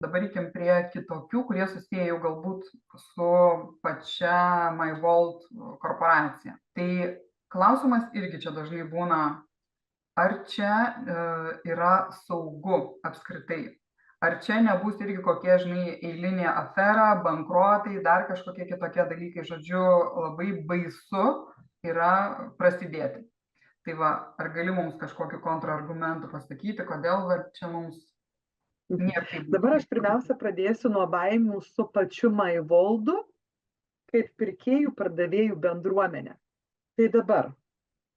Dabar eikim prie kitokių, kurie susiję jau galbūt su pačia MyVolt korporacija. Tai klausimas irgi čia dažnai būna, ar čia yra saugu apskritai? Ar čia nebus irgi kokie, žinai, eilinė afera, bankrotai, dar kažkokie kitokie dalykai, žodžiu, labai baisu yra prasidėti. Tai va, ar gali mums kažkokiu kontrargumentu pasakyti, kodėl va, čia mums niekaip. Dabar aš pirmiausia pradėsiu nuo baimių su pačiu MyVoldu, kaip pirkėjų pardavėjų bendruomenė. Tai dabar,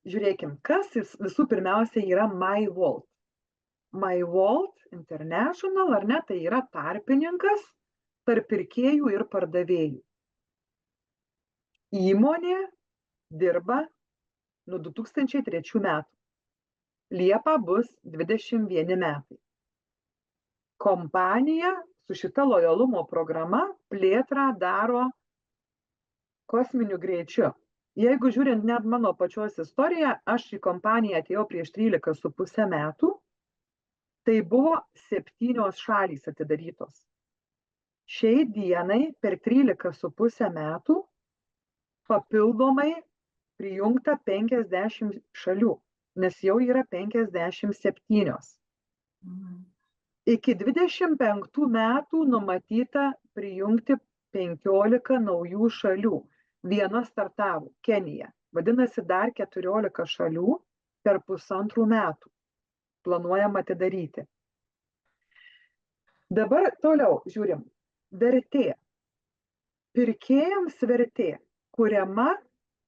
žiūrėkim, kas visų pirmiausia yra MyVolt. MyVolt International, ar ne, tai yra tarpininkas tarp pirkėjų ir pardavėjų. Įmonė dirba nuo 2003 metų. Liepą bus 21 metai. Kompanija su šita lojalumo programa plėtrą daro kosminiu greičiu. Jeigu žiūrint net mano pačios istoriją, aš į kompaniją atėjau prieš 13,5 metų, tai buvo 7 šalys atidarytos. Šiai dienai per 13,5 metų papildomai prijungta 50 šalių, nes jau yra 57. Iki 25 metų numatyta prijungti 15 naujų šalių. Viena startavo - Kenija. Vadinasi, dar 14 šalių per 1,5 metų planuojama atidaryti. Dabar toliau žiūrim. Vertė. Pirkėjams vertė kuriama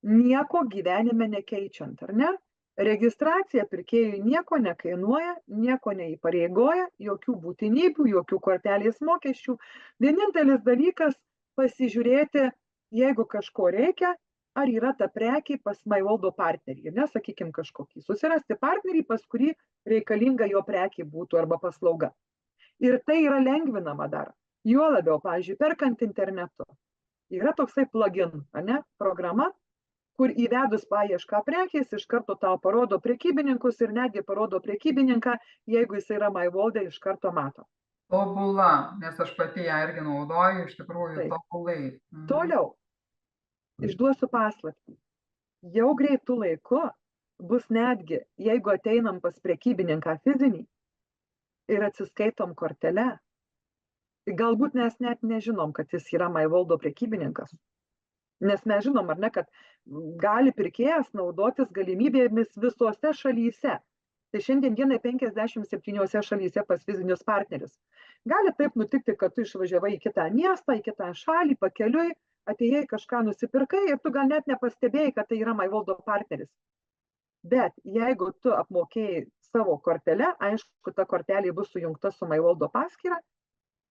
nieko gyvenime nekeičiant, ar ne? Registracija pirkėjui nieko nekainuoja, nieko neįpareigoja, jokių būtinybių, jokių kortelės mokesčių. Vienintelis dalykas pasižiūrėti, jeigu kažko reikia, ar yra ta prekė pas MyVoldo partnerį, nesakykim kažkokį. Susirasti partnerį, pas kurį reikalinga jo prekė būtų arba paslauga. Ir tai yra lengvinama dar. Juo labiau, pavyzdžiui, perkant internetu. Yra toksai plugin, ne, programa, kur įvedus paiešką prekės, iš karto tau parodo prekybininkus ir netgi parodo prekybininką, jeigu jis yra MyVolde, iš karto mato. Tobula, nes aš pati ją irgi naudoju, iš tikrųjų tobulai. Toliau, išduosiu paslaptį. Jau greitų laiku bus netgi, jeigu ateinam pas prekybininką fizinį ir atsiskaitom kortelę, galbūt mes net nežinom, kad jis yra MyVoldo prekybininkas. Nes mes žinom, ar ne, kad gali pirkėjas naudotis galimybėmis visose šalyse. Tai šiandien dienai 57 šalyse pas fizinius partnerius. Gali taip nutikti, kad tu išvažiavai į kitą miestą, į kitą šalį, pakeliui, atėjai kažką nusipirkai ir tu gal net nepastebėjai, kad tai yra MyVoldo partneris. Bet jeigu tu apmokėjai savo kortelę, aišku, ta kortelė bus sujungta su MyVoldo paskyra,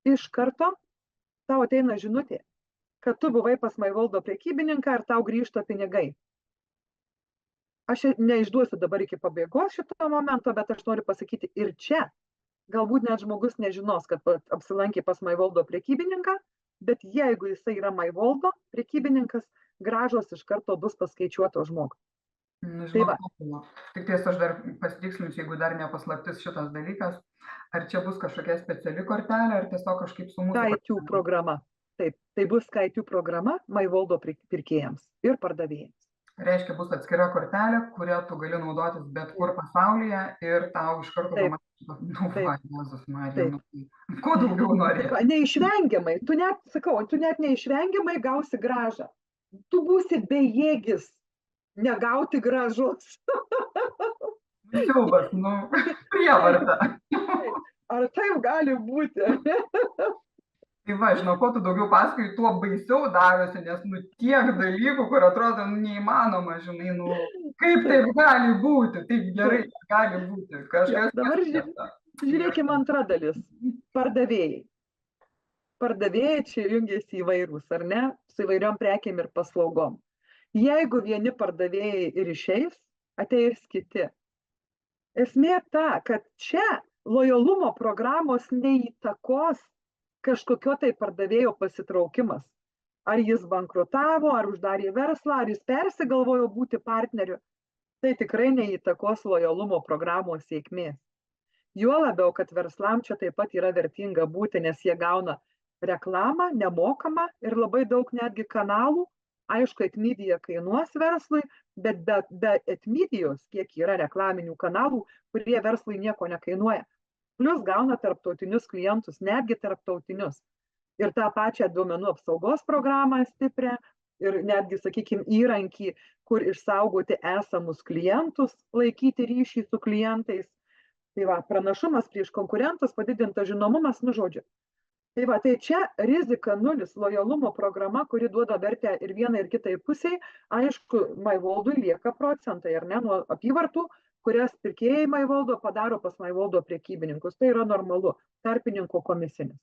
iš karto tau ateina žinutė, kad tu buvai pas MyVoldo prekybininką ir tau grįžta pinigai. Aš neišduosiu dabar iki pabaigos šito momento, bet aš noriu pasakyti ir čia. Galbūt net žmogus nežinos, kad apsilankė pas MyVoldo prekybininką, bet jeigu jisai yra MyVoldo prekybininkas, grąžos iš karto bus paskaičiuotos žmogui. Nežinau, tik ties aš dar pasitikslinsiu, jeigu dar nepaslaptis šitas dalykas, ar čia bus kažkokia speciali kortelė, ar tiesiog kažkaip su mūsų... Skytiu programa. Taip, tai bus Skytiu programa MyVoldo pirkėjams ir pardavėjams. Reiškia, bus atskira kortelė, kurią tu gali naudotis bet kur pasaulyje ir tau iš karto pamatyti, ko daugiau nori. Neišvengiamai, tu net neišvengiamai gausi grąžą. Tu būsi bejėgis negauti grąžos. Siaubas, prievarta. Ar taip gali būti? Tai va, žinau, kuo tu daugiau pasakoji, tuo baisiau darosi, nes tiek dalykų, kur atrodo neįmanoma, žinai, kaip taip gali būti, taip gerai gali būti. Dabar žiūrėkime antrą dalis. Pardavėjai. Pardavėjai čia jungiasi įvairūs, ar ne? Su įvairiom prekėm ir paslaugom. Jeigu vieni pardavėjai ir išeis, ateis kiti. Esmė ta, kad čia lojalumo programos neįtakos kažkokio tai pardavėjo pasitraukimas. Ar jis bankrutavo, ar uždarė verslą, ar jis persigalvojo būti partneriu, tai tikrai neįtakos lojalumo programos sėkmės. Juo labiau, kad verslam čia taip pat yra vertinga būti, nes jie gauna reklamą nemokamą ir labai daug netgi kanalų. Aišku, etmedija kainuos verslui, bet be etmedijos, kiek yra reklaminių kanalų, kurie verslui nieko nekainuoja. Plius gauna tarptautinius klientus, netgi tarptautinius. Ir tą pačią duomenų apsaugos programą stiprią ir netgi, sakykime, įrankį, kur išsaugoti esamus klientus, laikyti ryšį su klientais. Tai va, pranašumas prieš konkurentus, padidintas žinomumas, nu žodžiu. Tai va, tai čia rizika nulis, lojalumo programa, kuri duoda vertę ir vienai ir kitai pusiai. Aišku, MyVoldui lieka procentai, ar ne, nuo apyvartų, kurias pirkėjai MyVoldo padaro pas MyVoldo prekybininkus. Tai yra normalu, tarpininko komisinis.